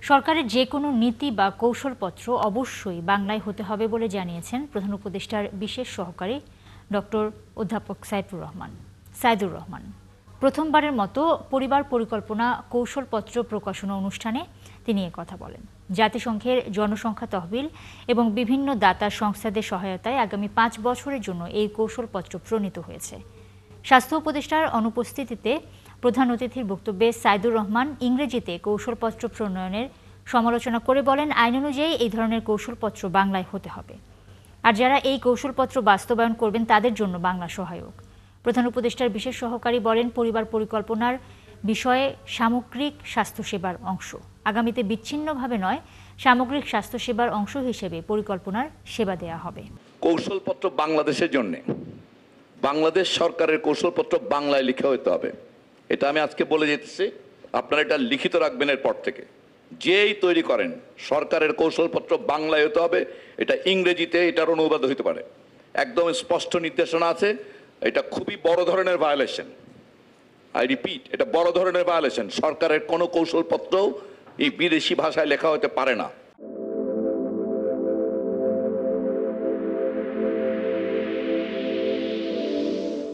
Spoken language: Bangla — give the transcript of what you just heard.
সরকারের যে কোনো নীতি বা কৌশলপত্র অবশ্যই বাংলায় হতে হবে বলে জানিয়েছেন প্রধান উপদেষ্টার বিশেষ সহকারী ডক্টর অধ্যাপক সাইদুর রহমান। প্রথমবারের মতো পরিবার পরিকল্পনা কৌশলপত্র প্রকাশনা অনুষ্ঠানে তিনি কথা বলেন। জাতিসংঘের জনসংখ্যা তহবিল এবং বিভিন্ন দাতা সংস্থাদের সহায়তায় আগামী 5 বছরের জন্য এই কৌশলপত্র প্রণীত হয়েছে। স্বাস্থ্য উপদেষ্টার অনুপস্থিতিতে প্রধান অতিথির বক্তব্যে সাইদুর রহমান ইংরেজিতে কৌশলপত্র প্রণয়নের সমালোচনা করে বলেন, আইন অনুযায়ী এই ধরনের কৌশলপত্র বাংলায় হতে হবে, আর যারা এই কৌশলপত্র বাস্তবায়ন করবেন তাদের জন্য বাংলা সহায়ক। প্রধান উপদেষ্টার বিশেষ সহকারী বলেন, পরিবার পরিকল্পনার বিষয়ে সামগ্রিক স্বাস্থ্যসেবার অংশ, আগামীতে বিচ্ছিন্নভাবে নয়, সামগ্রিক স্বাস্থ্যসেবার অংশ হিসেবে পরিকল্পনার সেবা দেয়া হবে। কৌশলপত্র বাংলাদেশের জন্য বাংলাদেশ সরকারের কৌশলপত্র বাংলায় লিখে হতে হবে, এটা আমি আজকে বলে যেতেছি। আপনারা এটা লিখিত রাখবেন, এরপর থেকে যেই তৈরি করেন সরকারের কৌশলপত্র বাংলায় হতে হবে। এটা ইংরেজিতে এটার অনুবাদ হইতে পারে, একদম স্পষ্ট নির্দেশনা আছে। এটা খুবই বড় ধরনের ভায়োলেশন, আই রিপিট, এটা বড় ধরনের ভায়োলেশন। সরকারের কোনো কৌশলপত্র এই বিদেশি ভাষায় লেখা হতে পারে না।